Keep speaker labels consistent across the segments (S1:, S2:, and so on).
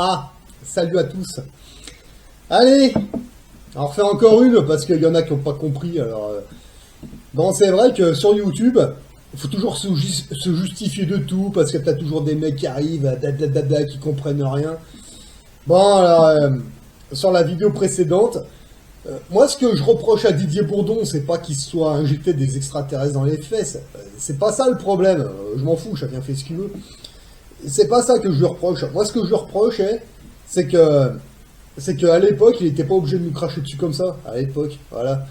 S1: Ah, salut à tous. Allez, on refait encore une parce qu'il y en a qui n'ont pas compris. Alors, bon, c'est vrai que sur YouTube, il faut toujours se justifier de tout parce que t'as toujours des mecs qui arrivent, qui comprennent rien. Bon, alors, sur la vidéo précédente, moi, ce que je reproche à Didier Bourdon, c'est pas qu'il se soit injecté des extraterrestres dans les fesses. C'est pas ça le problème. Je m'en fous, chacun fait ce qu'il veut. C'est pas ça que je lui reproche. Moi, ce que je lui reproche, c'est qu'à l'époque, il n'était pas obligé de nous cracher dessus comme ça. À l'époque, voilà.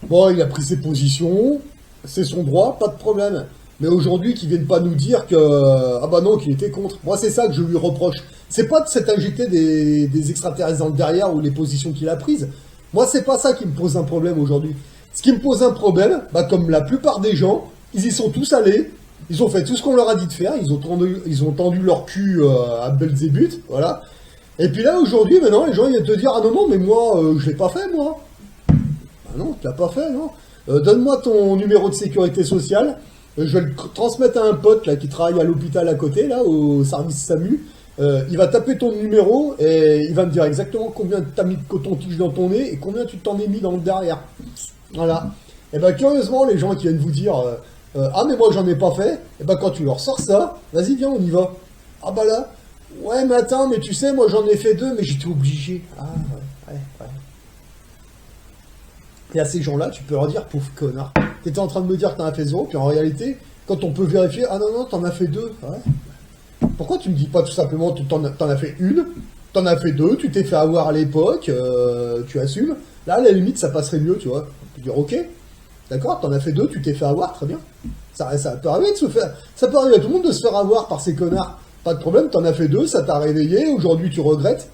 S1: Bon, il a pris ses positions, c'est son droit, pas de problème. Mais aujourd'hui, qu'il vienne pas nous dire que ah bah non, qu'il était contre. Moi, c'est ça que je lui reproche. C'est pas de s'être injecté des extraterrestres dans le derrière ou les positions qu'il a prises. Moi, c'est pas ça qui me pose un problème aujourd'hui. Ce qui me pose un problème, bah comme la plupart des gens, ils y sont tous allés. Ils ont fait tout ce qu'on leur a dit de faire, ils ont tendu leur cul à Belzébuth, voilà. Et puis là, aujourd'hui, maintenant, les gens viennent te dire « Ah non, non, mais moi, je l'ai pas fait, moi !» Ah non, tu l'as pas fait, non. Donne-moi ton numéro de sécurité sociale, je vais le transmettre à un pote là qui travaille à l'hôpital à côté, là, au service SAMU. Il va taper ton numéro et il va me dire exactement combien t'as mis de coton-tige dans ton nez et combien tu t'en es mis dans le derrière. Voilà. Et ben curieusement, les gens qui viennent vous dire ah mais moi j'en ai pas fait, et ben quand tu leur sors ça, vas-y viens on y va. Ah bah là, ouais mais attends, mais tu sais moi j'en ai fait 2 mais j'étais obligé. Ah ouais. Et à ces gens-là, tu peux leur dire pauvre connard, t'étais en train de me dire que t'en as fait 0, puis en réalité, quand on peut vérifier, ah non t'en as fait 2. Ouais. Pourquoi tu me dis pas tout simplement t'en as fait 1, t'en as fait 2, tu t'es fait avoir à l'époque, tu assumes. Là à la limite ça passerait mieux, tu vois. On peut dire ok. D'accord, t'en as fait 2, tu t'es fait avoir, très bien. Ça peut arriver de se faire. Ça peut arriver à tout le monde de se faire avoir par ces connards. Pas de problème, t'en as fait 2, ça t'a réveillé, aujourd'hui tu regrettes.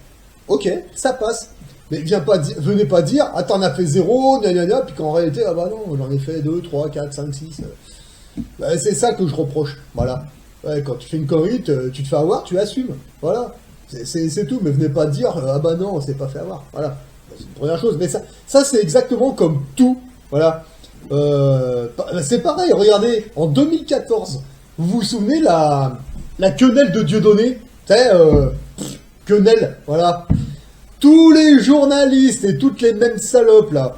S1: Ok, ça passe. Mais venez pas dire, ah t'en as fait 0, puis qu'en réalité, ah bah non, j'en ai fait 2, 3, 4, 5, 6. Bah, c'est ça que je reproche. Voilà. Ouais, quand tu fais une connerie, tu te fais avoir, tu assumes. Voilà. C'est tout, mais venez pas dire, ah bah non, on s'est pas fait avoir. Voilà. C'est une première chose. Mais ça c'est exactement comme tout. Voilà. C'est pareil, regardez, en 2014, vous vous souvenez la quenelle de Dieudonné, tu sais, quenelle, voilà. Tous les journalistes et toutes les mêmes salopes là.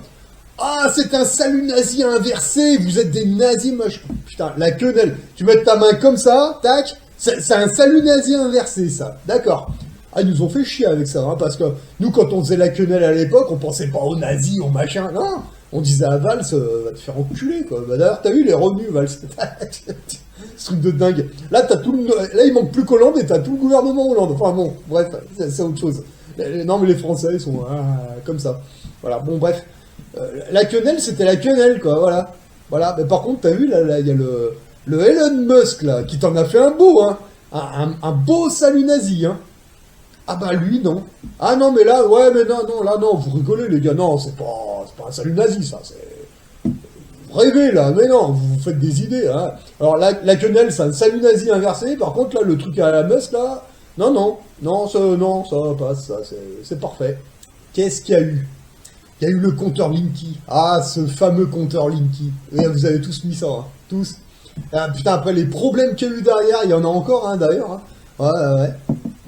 S1: Ah, c'est un salut nazi inversé, vous êtes des nazis moches. Putain, la quenelle, tu mets ta main comme ça, tac, c'est un salut nazi inversé ça, d'accord. Ah, ils nous ont fait chier avec ça, hein, parce que nous, quand on faisait la quenelle à l'époque, on pensait pas aux nazis, aux machins, non. On disait à Valls, va te faire enculer, quoi. Bah, d'ailleurs, t'as vu, il est revenu, Valls. Ce truc de dingue. Là, là, il manque plus qu'Hollande et t'as tout le gouvernement Hollande. Enfin bon, bref, c'est autre chose. Non, mais les Français, ils sont comme ça. Voilà, bon, bref. La quenelle, c'était la quenelle, quoi, voilà. Voilà, mais par contre, t'as vu, là, il y a le Elon Musk, là, qui t'en a fait un beau, hein. Un beau salut nazi, hein. Ah bah lui, non. Ah non, mais là, ouais, mais non, là, non, vous rigolez, les gars, non, c'est pas un salut nazi, ça, c'est... Vous rêvez, là, mais non, vous faites des idées, hein. Alors, la quenelle, c'est un salut nazi inversé, par contre, là, le truc à la Musk, là, non, ça passe, ça, c'est parfait. Qu'est-ce qu'il y a eu? Il y a eu le compteur Linky. Ah, ce fameux compteur Linky. Et vous avez tous mis ça, hein, tous. Ah, putain, après, les problèmes qu'il y a eu derrière, il y en a encore, hein, d'ailleurs, hein. Ouais.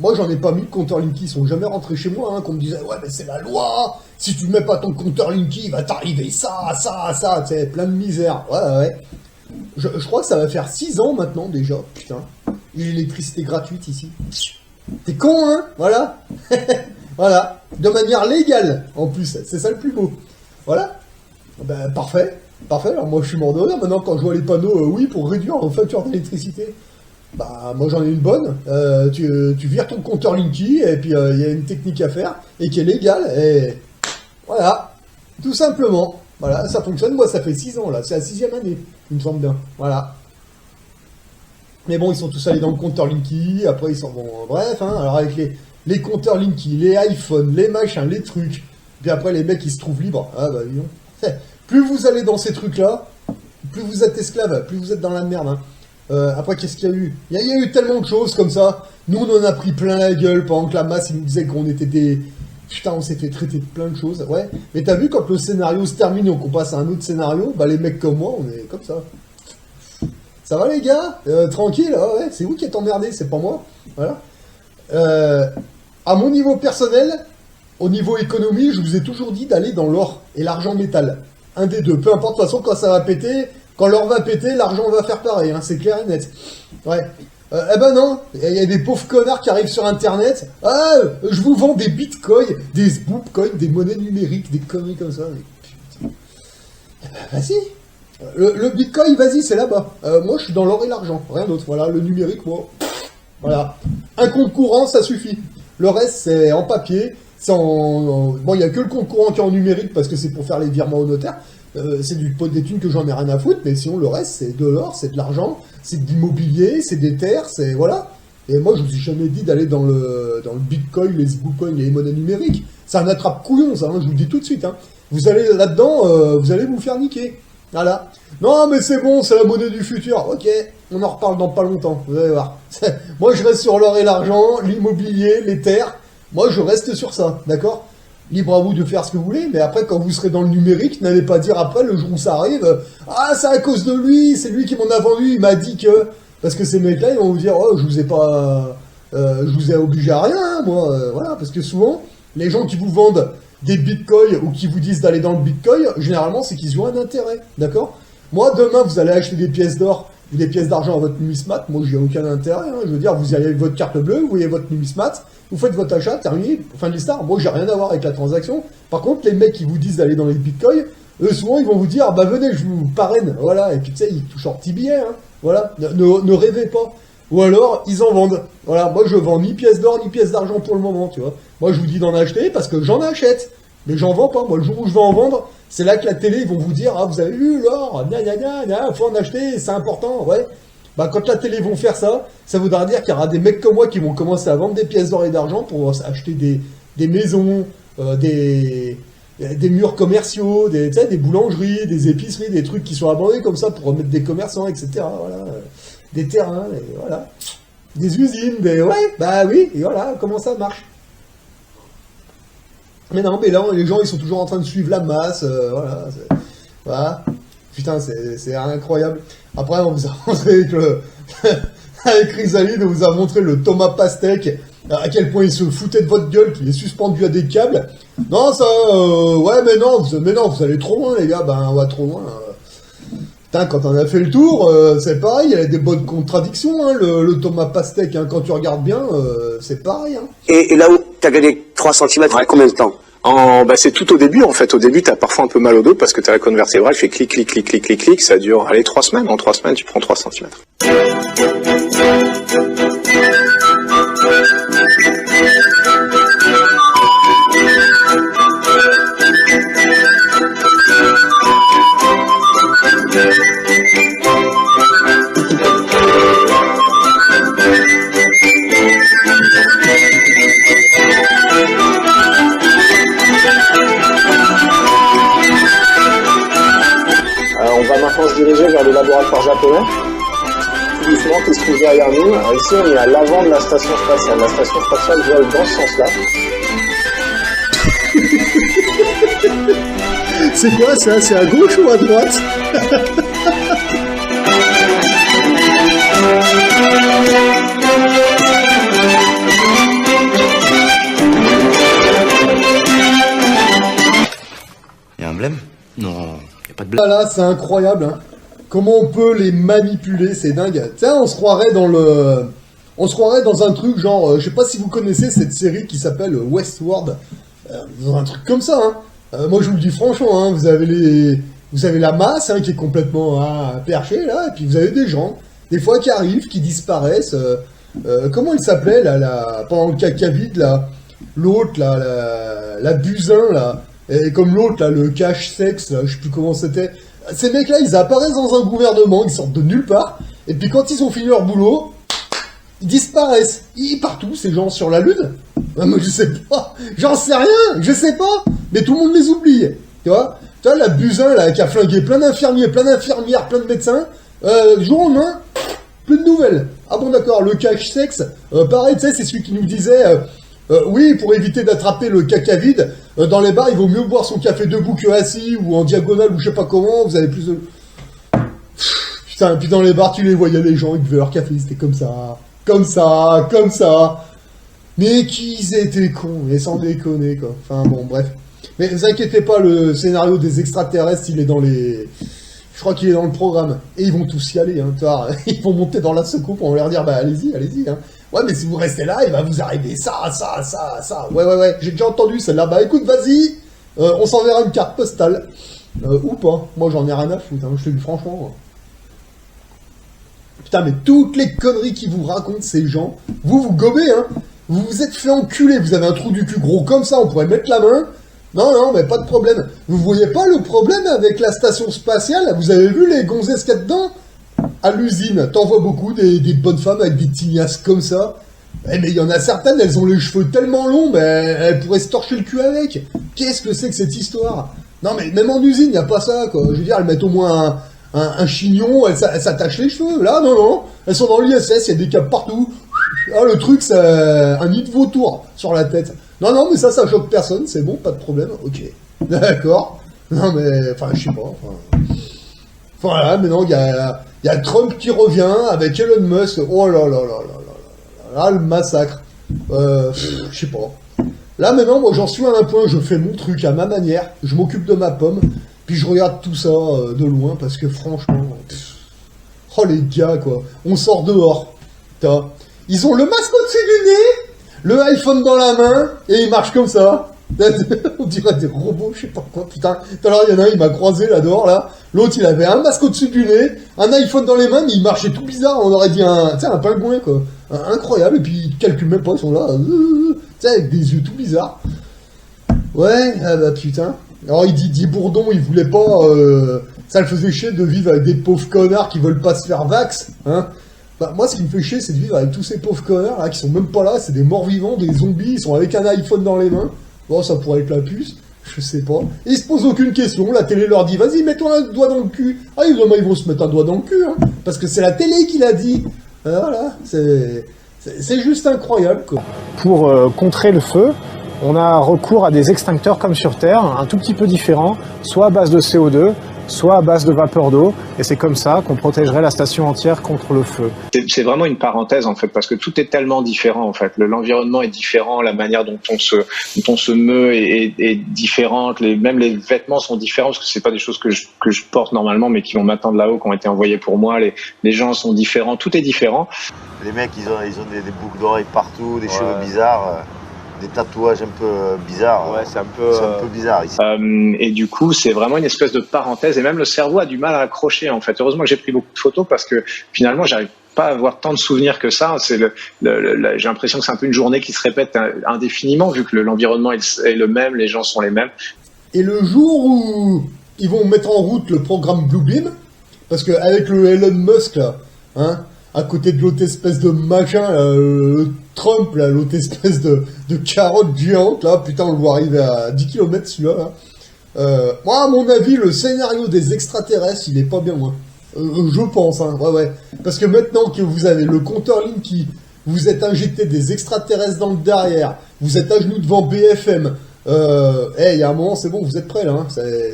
S1: Moi, j'en ai pas mis de compteur Linky, ils sont jamais rentrés chez moi, hein, qu'on me disait, ouais, mais c'est la loi, si tu mets pas ton compteur Linky, il va t'arriver ça, tu sais, plein de misère. Ouais. Je crois que ça va faire 6 ans maintenant, déjà, putain. L'électricité gratuite, ici. T'es con, hein, voilà. Voilà, de manière légale, en plus, c'est ça le plus beau. Voilà, ben, parfait, alors moi je suis mort de rire, maintenant quand je vois les panneaux, oui, pour réduire vos factures d'électricité. Bah, moi j'en ai une bonne, tu vires ton compteur Linky, et puis il y a une technique à faire, et qui est légale, et voilà, tout simplement. Voilà, ça fonctionne, moi ça fait 6 ans là, c'est la 6e année, il me semble bien, voilà. Mais bon, ils sont tous allés dans le compteur Linky, après ils s'en vont, bref, hein, alors avec les compteurs Linky, les iPhones, les machins, les trucs, puis après les mecs ils se trouvent libres, ah bah dis donc. Plus vous allez dans ces trucs-là, plus vous êtes esclave, plus vous êtes dans la merde, hein. Après, qu'est-ce qu'il y a eu? Il y a eu tellement de choses comme ça. Nous, on en a pris plein la gueule pendant que la masse, il nous disait qu'on était des... Putain, on s'est fait traiter de plein de choses, ouais. Mais t'as vu, quand le scénario se termine et qu'on passe à un autre scénario, bah les mecs comme moi, on est comme ça. Ça va les gars? Tranquille, ouais, c'est vous qui êtes emmerdés, c'est pas moi. Voilà. à mon niveau personnel, au niveau économie, je vous ai toujours dit d'aller dans l'or et l'argent métal. Un des deux. Peu importe, de toute façon, quand ça va péter, quand l'or va péter, l'argent va faire pareil, hein, c'est clair et net. Ouais. Eh ben non, il y a des pauvres connards qui arrivent sur Internet. Ah, je vous vends des bitcoins, des boopcoins, des monnaies numériques, des conneries comme ça. Mais putain. Eh ben, vas-y. Le bitcoin, vas-y, c'est là-bas. Moi, je suis dans l'or et l'argent, rien d'autre. Voilà, le numérique, moi. Voilà. Un compte courant, ça suffit. Le reste, c'est en papier. Bon, il n'y a que le compte courant qui est en numérique parce que c'est pour faire les virements au notaire. C'est du pot des thunes que j'en ai rien à foutre, mais sinon, le reste, c'est de l'or, c'est de l'argent, c'est de l'immobilier, c'est des terres, c'est... Voilà. Et moi, je vous ai jamais dit d'aller dans le bitcoin, les bookcoins, les monnaies numériques. C'est un attrape-couillon, ça, hein, je vous le dis tout de suite. Hein. Vous allez là-dedans, vous allez vous faire niquer. Voilà. Non, mais c'est bon, c'est la monnaie du futur. Ok, on en reparle dans pas longtemps, vous allez voir. Moi, je reste sur l'or et l'argent, l'immobilier, les terres. Moi, je reste sur ça, d'accord? Libre à vous de faire ce que vous voulez, mais après, quand vous serez dans le numérique, n'allez pas dire après, le jour où ça arrive, ah, c'est à cause de lui, c'est lui qui m'en a vendu, il m'a dit que... Parce que ces mecs-là, ils vont vous dire, oh, je vous ai pas... je vous ai obligé à rien, hein, moi, voilà. Parce que souvent, les gens qui vous vendent des bitcoins ou qui vous disent d'aller dans le bitcoin, généralement, c'est qu'ils ont un intérêt, d'accord? Moi, demain, vous allez acheter des pièces d'or ou des pièces d'argent à votre numismate, moi, j'ai aucun intérêt, hein. Je veux dire, vous y allez avec votre carte bleue, vous voyez votre numismate, vous faites votre achat, terminé, fin de l'histoire. Moi, j'ai rien à voir avec la transaction. Par contre, les mecs qui vous disent d'aller dans les bitcoins, eux, souvent, ils vont vous dire, bah, venez, je vous parraine, voilà. Et puis, tu sais, ils touchent leur petit billet, hein. Voilà. Ne rêvez pas. Ou alors, ils en vendent. Voilà. Moi, je vends ni pièces d'or, ni pièces d'argent pour le moment, tu vois. Moi, je vous dis d'en acheter parce que j'en achète. Mais j'en vends pas. Moi, le jour où je vais en vendre, c'est là que la télé, ils vont vous dire, ah, vous avez vu l'or, faut en acheter, c'est important, ouais. Bah, quand la télé vont faire ça, ça voudra dire qu'il y aura des mecs comme moi qui vont commencer à vendre des pièces d'or et d'argent pour acheter des maisons, des murs commerciaux, des boulangeries, des épiceries, des trucs qui sont abandonnés comme ça pour remettre des commerçants, etc. Voilà. Des terrains, et voilà. Des usines, ouais, bah oui, et voilà, comment ça marche. Mais non, mais là, les gens, ils sont toujours en train de suivre la masse, voilà. Voilà. Putain, c'est incroyable. Après, on vous a montré que avec Chrysalide, on vous a montré le Thomas Pastèque, à quel point il se foutait de votre gueule, qu'il est suspendu à des câbles. Non, ça, ouais, mais non, vous allez trop loin, les gars, ben, on va trop loin. Putain, quand on a fait le tour, c'est pareil, il y a des bonnes contradictions, hein, le Thomas Pastèque, hein, quand tu regardes bien, c'est pareil, hein.
S2: Et là où t'as gagné 3 cm, ouais. Combien de temps?
S3: Bah, c'est tout au début, en fait. Au début, t'as parfois un peu mal au dos parce que ta colonne vertébrale fait clic, clic, clic, clic, clic, clic. Ça dure, allez, 3 semaines. En 3 semaines, tu prends 3 cm.
S4: On va maintenant se diriger vers le laboratoire japonais. Tout doucement, qui se trouve derrière nous. Alors ici, on est à l'avant de la station spatiale. La station spatiale vole dans ce sens-là.
S1: C'est quoi ça? C'est à gauche ou à droite?
S5: Il y a un blême? Non, il n'y a pas de blême.
S1: Voilà, c'est incroyable, hein. Comment on peut les manipuler, c'est dingue. Tiens, on se croirait dans un truc genre, je sais pas si vous connaissez cette série qui s'appelle Westworld. Dans un truc comme ça, hein. Moi, je vous le dis franchement, hein, vous avez la masse, hein, qui est complètement perchée, là, et puis vous avez des gens, des fois qui arrivent, qui disparaissent. Comment il s'appelait, là, pendant le caca vide, là, l'autre, là, la Buzyn, là, et comme l'autre, là, le cache-sexe, là, je sais plus comment c'était. Ces mecs-là, ils apparaissent dans un gouvernement, ils sortent de nulle part, et puis quand ils ont fini leur boulot, ils disparaissent. Ils partent où, ces gens, sur la Lune? Moi, je sais pas. J'en sais rien, je sais pas. Mais tout le monde les oublie. Tu vois, la Buzyn, là, qui a flingué plein d'infirmiers, plein d'infirmières, plein de médecins, du jour au lendemain, plus de nouvelles. Ah bon, d'accord, le cache-sexe, pareil, tu sais, c'est celui qui nous disait... oui, pour éviter d'attraper le caca vide, dans les bars, il vaut mieux boire son café debout que assis, ou en diagonale, ou je sais pas comment, vous avez plus de... Putain, puis dans les bars, tu les voyais, les gens, ils buvaient leur café, c'était comme ça. Mais qu'ils étaient cons, mais sans déconner, quoi. Enfin, bon, bref. Mais ne vous inquiétez pas, le scénario des extraterrestres, il est dans les... Je crois qu'il est dans le programme. Et ils vont tous y aller, hein, tu vois. Ils vont monter dans la soucoupe, on va leur dire, bah, allez-y, hein. Ouais, mais si vous restez là, il va vous arriver ça. Ouais, j'ai déjà entendu celle-là. Bah, écoute, vas-y, on s'enverra une carte postale. Ou pas. Moi, j'en ai rien à foutre, hein, je te dis franchement. Putain, mais toutes les conneries qu'ils vous racontent, ces gens, vous gobez, hein. Vous vous êtes fait enculer, vous avez un trou du cul gros comme ça, on pourrait mettre la main. Non, mais pas de problème. Vous voyez pas le problème avec la station spatiale? Vous avez vu les gonzesses qu'il y a dedans? À l'usine, t'en vois beaucoup, des bonnes femmes avec des tignasses comme ça. Eh, mais il y en a certaines, elles ont les cheveux tellement longs, mais elles pourraient se torcher le cul avec. Qu'est-ce que c'est que cette histoire? Non, mais même en usine, y a pas ça, quoi. Je veux dire, elles mettent au moins un chignon, elles s'attachent les cheveux. Là, non. Elles sont dans l'ISS, il y a des câbles partout. Ah, le truc, c'est un nid de vautour sur la tête. Non, mais ça choque personne, c'est bon, pas de problème, ok. D'accord. Non, mais, enfin, je sais pas, Voilà, mais non, il y a Trump qui revient avec Elon Musk. Oh là, le massacre. Je sais pas. Là, maintenant, moi, j'en suis à un point, je fais mon truc à ma manière, je m'occupe de ma pomme, puis je regarde tout ça de loin, parce que franchement... Oh, les gars, quoi. On sort dehors. Ils ont le masque au-dessus du nez, le iPhone dans la main, et ils marchent comme ça. On dirait des robots, je sais pas quoi, putain. Tout à l'heure, il y en a un, il m'a croisé là dehors, là. L'autre, il avait un masque au-dessus du nez, un iPhone dans les mains, mais il marchait tout bizarre. On aurait dit un pingouin, quoi. Incroyable, et puis ils calculent même pas, ils sont là, tu sais, avec des yeux tout bizarres. Ouais, ah bah putain. Alors, il dit Bourdon, il voulait pas, ça le faisait chier de vivre avec des pauvres connards qui veulent pas se faire vax, hein. Bah, moi, ce qui me fait chier, c'est de vivre avec tous ces pauvres connards, là, qui sont même pas là, c'est des morts-vivants, des zombies, ils sont avec un iPhone dans les mains. Bon, ça pourrait être la puce, je sais pas. Et ils se posent aucune question, la télé leur dit, vas-y, mets-toi un doigt dans le cul. Ah, évidemment, ils vont se mettre un doigt dans le cul, hein, parce que c'est la télé qui l'a dit. Voilà, c'est juste incroyable, quoi.
S6: Pour contrer le feu, on a recours à des extincteurs comme sur Terre, un tout petit peu différents, soit à base de CO2, soit à base de vapeur d'eau, et c'est comme ça qu'on protégerait la station entière contre le feu.
S3: C'est vraiment une parenthèse en fait, parce que tout est tellement différent en fait. L'environnement est différent, la manière dont on se meut est différente, même les vêtements sont différents, parce que c'est pas des choses que je porte normalement, mais qui vont maintenant de là-haut, qui ont été envoyées pour moi. Les gens sont différents, tout est différent.
S5: Les mecs, ils ont des boucles d'oreilles partout, des cheveux bizarres. Des tatouages un peu bizarres. Ouais, c'est un peu bizarre ici.
S3: Et du coup, c'est vraiment une espèce de parenthèse, et même le cerveau a du mal à accrocher en fait. Heureusement que j'ai pris beaucoup de photos, parce que finalement, j'arrive pas à avoir tant de souvenirs que ça. C'est j'ai l'impression que c'est un peu une journée qui se répète indéfiniment, vu que l'environnement est le même, les gens sont les mêmes.
S1: Et le jour où ils vont mettre en route le programme Bluebeam, parce qu'avec le Elon Musk là, hein, à côté de l'autre espèce de machin, Trump, là, l'autre espèce de carotte géante, là, putain, on le voit arriver à 10 km celui-là, là. Moi, à mon avis, le scénario des extraterrestres, il est pas bien loin. Je pense, hein, ouais. Parce que maintenant que vous avez le compteur Linky, vous êtes injecté des extraterrestres dans le derrière, vous êtes à genoux devant BFM, il y a un moment, c'est bon, vous êtes prêts, là, hein,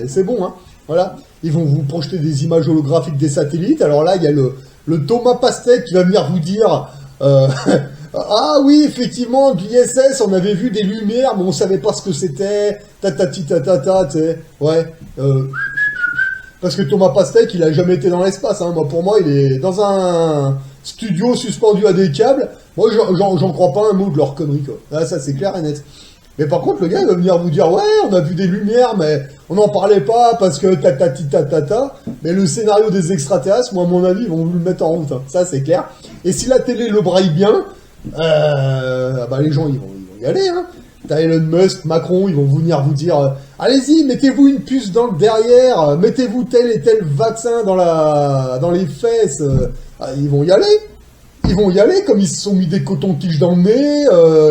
S1: c'est bon, hein, voilà. Ils vont vous projeter des images holographiques des satellites, alors là, il y a le Thomas Pastèque qui va venir vous dire ah oui, effectivement, de l'ISS, on avait vu des lumières, mais on savait pas ce que c'était, tu sais, ouais, parce que Thomas Pastèque, il a jamais été dans l'espace, hein. Moi, pour moi, il est dans un studio suspendu à des câbles. Moi, j'en crois pas un mot de leur connerie, quoi. Là, ça, c'est clair et net. Mais par contre, le gars, il va venir vous dire, ouais, on a vu des lumières, mais on n'en parlait pas parce que Mais le scénario des extraterrestres, moi, à mon avis, ils vont le mettre en route, hein. Ça, c'est clair. Et si la télé le braille bien, bah, les gens, ils vont y aller, hein. T'as Elon Musk, Macron, ils vont venir vous dire, allez-y, mettez-vous une puce dans le derrière, mettez-vous tel et tel vaccin dans les fesses. Ils vont y aller. Ils vont y aller, comme ils se sont mis des cotons-tiges dans le nez,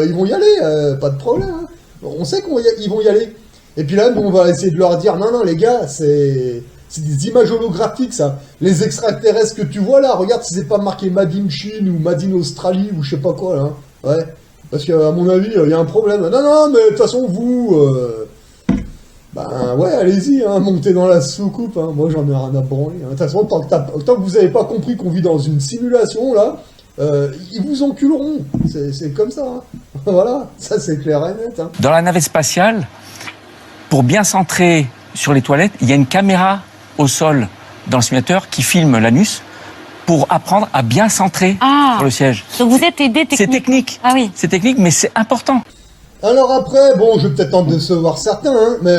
S1: ils vont y aller, pas de problème, hein. On sait qu'ils vont y aller. Et puis là, nous, on va essayer de leur dire, non, les gars, c'est des images holographiques, ça. Les extraterrestres que tu vois là, regarde si c'est pas marqué Made in Chine ou Made in Australie ou je sais pas quoi, là. Hein. Ouais. Parce qu'à mon avis, il y a un problème. Non, mais de toute façon, vous... ben ouais, allez-y, hein, montez dans la soucoupe, hein. Moi, j'en ai rien à branler. Hein. De toute façon, tant que vous avez pas compris qu'on vit dans une simulation, là, ils vous enculeront. C'est comme ça, hein. Voilà, ça c'est clair et net. Hein.
S7: Dans la navette spatiale, pour bien centrer sur les toilettes, il y a une caméra au sol dans le simulateur qui filme l'anus pour apprendre à bien centrer sur le siège.
S8: Donc vous êtes aidé technique.
S7: C'est technique.
S8: Ah oui.
S7: C'est technique, mais c'est important.
S1: Alors après, bon, je vais peut-être en décevoir certains, hein, mais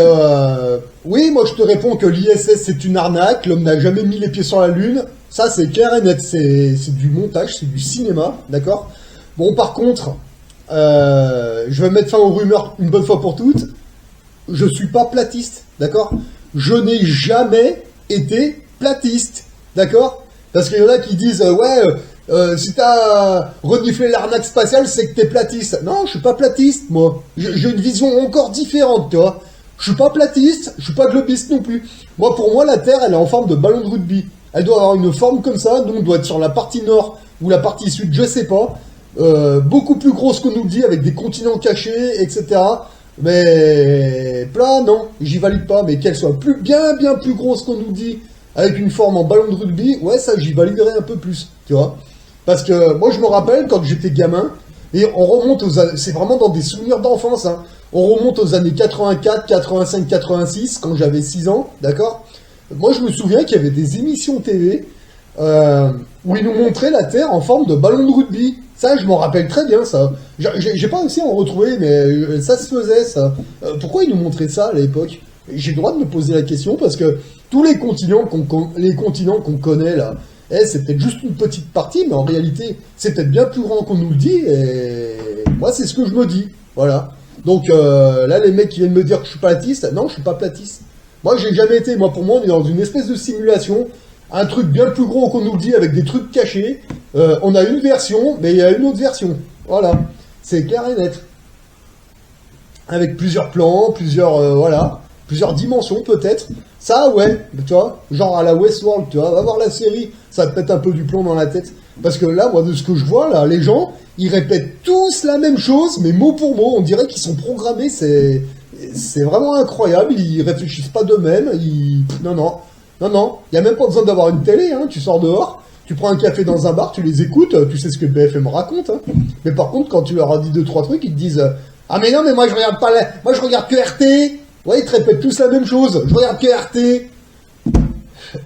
S1: oui, moi je te réponds que l'ISS c'est une arnaque, l'homme n'a jamais mis les pieds sur la Lune, ça c'est clair et net, c'est du montage, c'est du cinéma, d'accord? Bon, par contre, je vais mettre fin aux rumeurs une bonne fois pour toutes, je suis pas platiste, d'accord? Je n'ai jamais été platiste, d'accord? Parce qu'il y en a qui disent, si t'as reniflé l'arnaque spatiale, c'est que t'es platiste. Non, je suis pas platiste, moi. J'ai une vision encore différente, tu vois. Je suis pas platiste, je suis pas globiste non plus. Moi, pour moi, la Terre, elle est en forme de ballon de rugby. Elle doit avoir une forme comme ça, nous, on doit être sur la partie nord ou la partie sud, je sais pas. Beaucoup plus grosse qu'on nous le dit, avec des continents cachés, etc. Mais plat, non, j'y valide pas. Mais qu'elle soit bien plus grosse qu'on nous dit, avec une forme en ballon de rugby, ouais, ça, j'y validerais un peu plus, tu vois. Parce que moi je me rappelle quand j'étais gamin, et on remonte aux années, c'est vraiment dans des souvenirs d'enfance, hein. On remonte aux années 84, 85, 86, quand j'avais 6 ans, d'accord? Moi je me souviens qu'il y avait des émissions TV où ils nous montraient la Terre en forme de ballon de rugby. Ça, je m'en rappelle très bien, ça. J'ai pas réussi à en retrouver, mais ça se faisait, ça. Pourquoi ils nous montraient ça à l'époque? J'ai le droit de me poser la question, parce que tous les continents qu'on connaît, là, c'est peut-être juste une petite partie, mais en réalité, c'est peut-être bien plus grand qu'on nous le dit, et moi, c'est ce que je me dis, voilà. Donc, là, les mecs qui viennent me dire que je suis platiste, non, je suis pas platiste. Moi, j'ai jamais été, moi, pour moi, on est dans une espèce de simulation, un truc bien plus gros qu'on nous le dit, avec des trucs cachés, on a une version, mais il y a une autre version, voilà. C'est clair et net. Avec plusieurs plans, plusieurs dimensions, peut-être. Ça, ouais, tu vois, genre à la Westworld, tu vois, va voir la série, ça te pète un peu du plomb dans la tête. Parce que là, moi, de ce que je vois, là, les gens, ils répètent tous la même chose, mais mot pour mot, on dirait qu'ils sont programmés, c'est vraiment incroyable, ils réfléchissent pas d'eux-mêmes, non, il y a même pas besoin d'avoir une télé, hein, tu sors dehors, tu prends un café dans un bar, tu les écoutes, tu sais ce que BFM raconte, hein. Mais par contre, quand tu leur as dit 2-3 trucs, ils te disent, ah mais non, mais moi je regarde pas moi je regarde que RT. Ouais, ils te répètent tous la même chose. Je regarde que RT.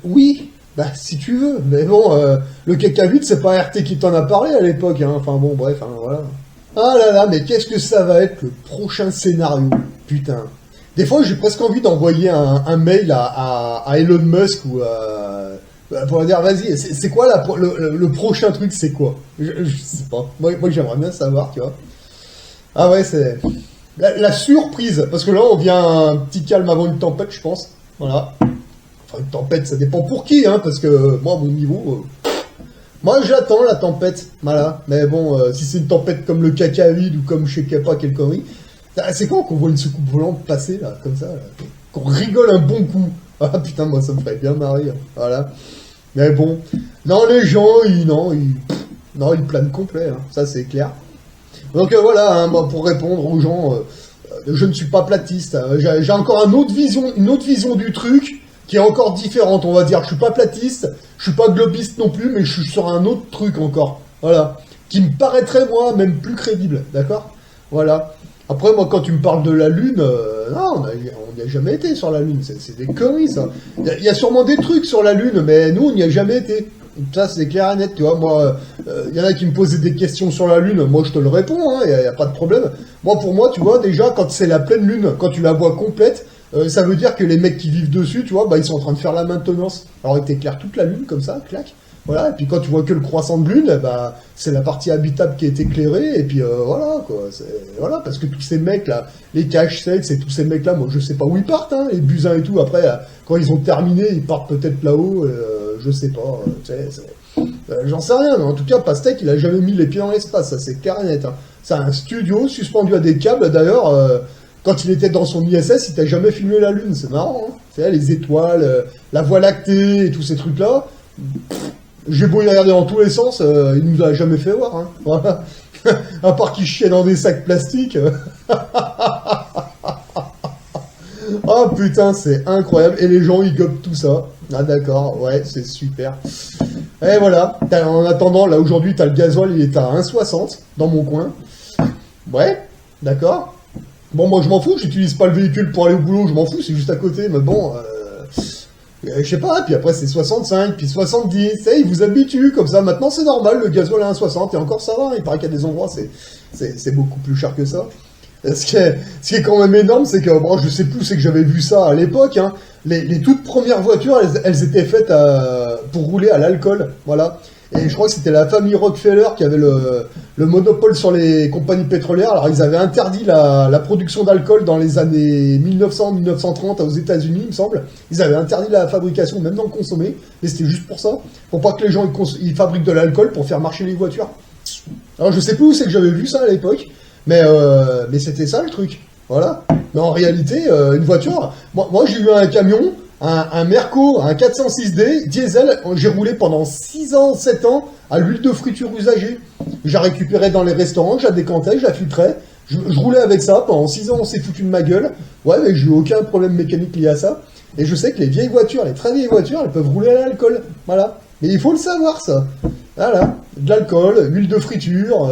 S1: Oui, bah si tu veux. Mais bon, le caca vide, c'est pas RT qui t'en a parlé à l'époque. Hein. Enfin bon, bref, hein, voilà. Ah là là, mais qu'est-ce que ça va être le prochain scénario? Putain. Des fois, j'ai presque envie d'envoyer un mail à Elon Musk ou pour dire, vas-y, c'est quoi le prochain truc, c'est quoi? Je sais pas. Moi j'aimerais bien savoir, tu vois. Ah ouais, c'est... La surprise, parce que là on vient un petit calme avant une tempête, je pense. Voilà. Enfin, une tempête, ça dépend pour qui, hein, parce que moi, à mon niveau, moi j'attends la tempête, voilà. Mais bon, si c'est une tempête comme le caca vide ou comme je sais pas quelle connerie, c'est quand qu'on voit une soucoupe volante passer, là, comme ça, là, qu'on rigole un bon coup. Ah putain, moi ça me ferait bien marrer, hein, voilà. Mais bon, non, les gens, ils planent complet, hein, ça c'est clair. Donc voilà, hein, moi, pour répondre aux gens, je ne suis pas platiste. Hein, j'ai encore une autre vision du truc qui est encore différente, on va dire. Je suis pas platiste, je suis pas globiste non plus, mais je suis sur un autre truc encore. Voilà, qui me paraîtrait moi même plus crédible, d'accord? Voilà. Après moi, quand tu me parles de la Lune, non, on n'y a jamais été sur la Lune. C'est des conneries ça. Il y a sûrement des trucs sur la Lune, mais nous on n'y a jamais été. Ça, c'est clair et net, tu vois. Moi, y en a qui me posaient des questions sur la Lune. Moi, je te le réponds, hein, y a pas de problème. Moi, pour moi, tu vois, déjà, quand c'est la pleine Lune, quand tu la vois complète, ça veut dire que les mecs qui vivent dessus, tu vois, bah, ils sont en train de faire la maintenance. Alors, ils t'éclairent toute la Lune, comme ça, clac. Voilà, et puis quand tu vois que le croissant de Lune, bah, c'est la partie habitable qui est éclairée, et puis voilà, quoi. Voilà, parce que tous ces mecs-là, les cache-sex, c'est tous ces mecs-là, moi, je sais pas où ils partent, hein, les Buzins et tout. Après, quand ils ont terminé, ils partent peut-être là-haut, je sais pas, tu sais, j'en sais rien, mais en tout cas, Pastèque, il a jamais mis les pieds dans l'espace, ça c'est clair et net. Hein. C'est un studio suspendu à des câbles, d'ailleurs, quand il était dans son ISS, il t'a jamais filmé la Lune, c'est marrant, hein. Tu sais, les étoiles, la Voie lactée et tous ces trucs-là. J'ai beau y regarder dans tous les sens, il nous a jamais fait voir, hein. Voilà. À part qu'il chiait dans des sacs plastiques. Oh putain, c'est incroyable. Et les gens, ils gobent tout ça. Ah d'accord, ouais, c'est super. Et voilà. En attendant, là aujourd'hui, t'as le gasoil, il est à 1,60 dans mon coin. Ouais, d'accord. Bon, moi je m'en fous, j'utilise pas le véhicule pour aller au boulot, je m'en fous, c'est juste à côté, mais bon, je sais pas, puis après c'est 65, puis 70, ils vous habituent, comme ça, maintenant c'est normal, le gasoil à 1,60, et encore ça va, il paraît qu'il y a des endroits, c'est beaucoup plus cher que ça. Ce qui est quand même énorme, c'est que, bon, je sais plus, c'est que j'avais vu ça à l'époque, hein, les toutes premières voitures, elles étaient faites pour rouler à l'alcool, voilà. Et je crois que c'était la famille Rockefeller qui avait le monopole sur les compagnies pétrolières. Alors ils avaient interdit la production d'alcool dans les années 1900-1930 aux États-Unis, il me semble. Ils avaient interdit la fabrication, même d'en consommer. Mais c'était juste pour ça, pour pas que les gens ils fabriquent de l'alcool pour faire marcher les voitures. Alors je sais plus où c'est que j'avais vu ça à l'époque, mais c'était ça le truc. Voilà. Mais en réalité, une voiture... Moi j'ai eu un camion... Un Merco, un 406D, diesel, j'ai roulé pendant 6 ans, 7 ans à l'huile de friture usagée. J'ai récupéré dans les restaurants, je la décantais, je la filtrais, je roulais avec ça, pendant 6 ans on s'est foutu de ma gueule. Ouais, mais j'ai eu aucun problème mécanique lié à ça. Et je sais que les vieilles voitures, les très vieilles voitures, elles peuvent rouler à l'alcool. Voilà. Mais il faut le savoir ça. Voilà. De l'alcool, huile de friture,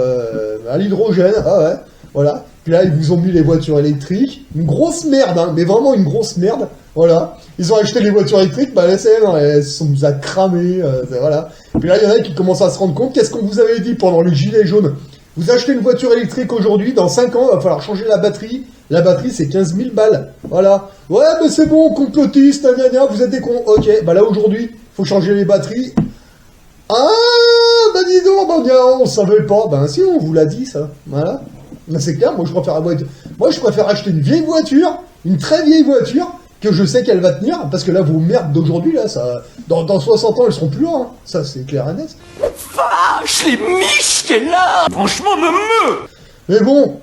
S1: à l'hydrogène, ah ouais, voilà. Puis là, ils vous ont mis les voitures électriques. Une grosse merde, hein, mais vraiment une grosse merde. Voilà. Ils ont acheté les voitures électriques, bah là, elles nous a cramé, voilà. Puis là, il y en a qui commencent à se rendre compte, qu'est-ce qu'on vous avait dit pendant les gilets jaunes? Vous achetez une voiture électrique aujourd'hui, dans 5 ans, il va falloir changer la batterie. La batterie, c'est 15 000 balles. Voilà. Ouais, mais c'est bon, complotiste, vous êtes des cons. Ok, bah là, aujourd'hui, faut changer les batteries. Ah, bah dis donc, bah, on savait pas. Ben si, on vous l'a dit, ça. Voilà. Ben, c'est clair, moi je préfère acheter une vieille voiture, une très vieille voiture, que je sais qu'elle va tenir, parce que là, vos merdes d'aujourd'hui, là, ça, dans 60 ans, elles seront plus là, hein. Ça, c'est clair et net.
S7: Vache, les miches qu'elle a! Franchement,
S1: Mais bon,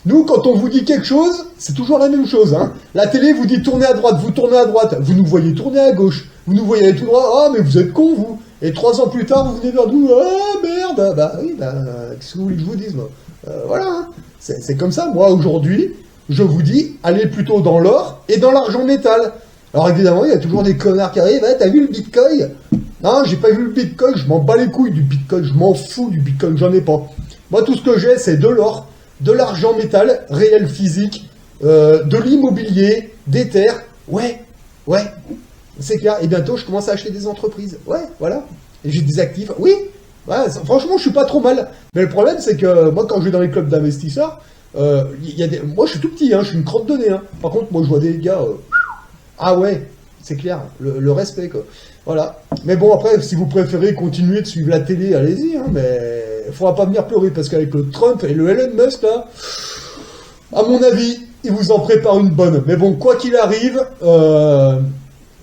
S1: nous, quand on vous dit quelque chose, c'est toujours la même chose, hein. La télé vous dit tournez à droite, vous tournez à droite, vous nous voyez tourner à gauche, vous nous voyez aller tout droit, ah, mais vous êtes cons, vous. Et 3 ans plus tard, vous venez vers nous, ah, merde, bah oui, bah, qu'est-ce que vous voulez que je vous dise, moi? Voilà, hein. C'est comme ça, moi, aujourd'hui, je vous dis, allez plutôt dans l'or et dans l'argent métal. Alors évidemment, il y a toujours des connards qui arrivent, t'as vu le bitcoin? Non, j'ai pas vu le bitcoin, je m'en bats les couilles du bitcoin, je m'en fous du bitcoin, j'en ai pas. Moi, tout ce que j'ai, c'est de l'or, de l'argent métal, réel physique, de l'immobilier, des terres, ouais, c'est clair. Et bientôt, je commence à acheter des entreprises, ouais, voilà. Et j'ai des actifs, oui, ouais, franchement, je suis pas trop mal. Mais le problème, c'est que moi, quand je vais dans les clubs d'investisseurs, moi je suis tout petit, hein, je suis une crotte de nez, hein. Par contre moi je vois des gars, ah ouais, c'est clair, le respect quoi, voilà. Mais bon après, si vous préférez continuer de suivre la télé, allez-y, hein, mais il faudra pas venir pleurer, parce qu'avec le Trump et le Elon Musk là, à mon avis, ils vous en préparent une bonne. Mais bon, quoi qu'il arrive,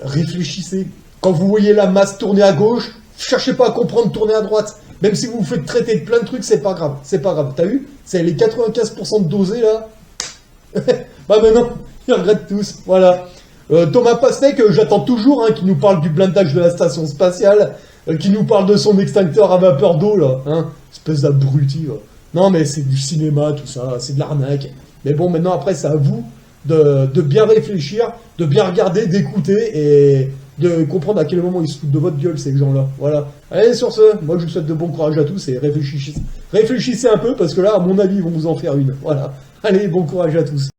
S1: réfléchissez. Quand vous voyez la masse tourner à gauche, cherchez pas à comprendre tourner à droite. Même si vous vous faites traiter de plein de trucs, c'est pas grave. C'est pas grave. T'as vu? C'est les 95% de dosés, là. Bah maintenant, ils regrettent tous. Voilà. Thomas Pastek, j'attends toujours, hein, qui nous parle du blindage de la station spatiale, qui nous parle de son extincteur à vapeur d'eau, là. Hein. Espèce d'abruti, là. Non, mais c'est du cinéma, tout ça. C'est de l'arnaque. Mais bon, maintenant, après, c'est à vous de bien réfléchir, de bien regarder, d'écouter et de comprendre à quel moment ils se foutent de votre gueule, ces gens-là. Voilà. Allez, sur ce, moi je vous souhaite de bon courage à tous et réfléchissez un peu, parce que là, à mon avis, ils vont vous en faire une. Voilà. Allez, bon courage à tous.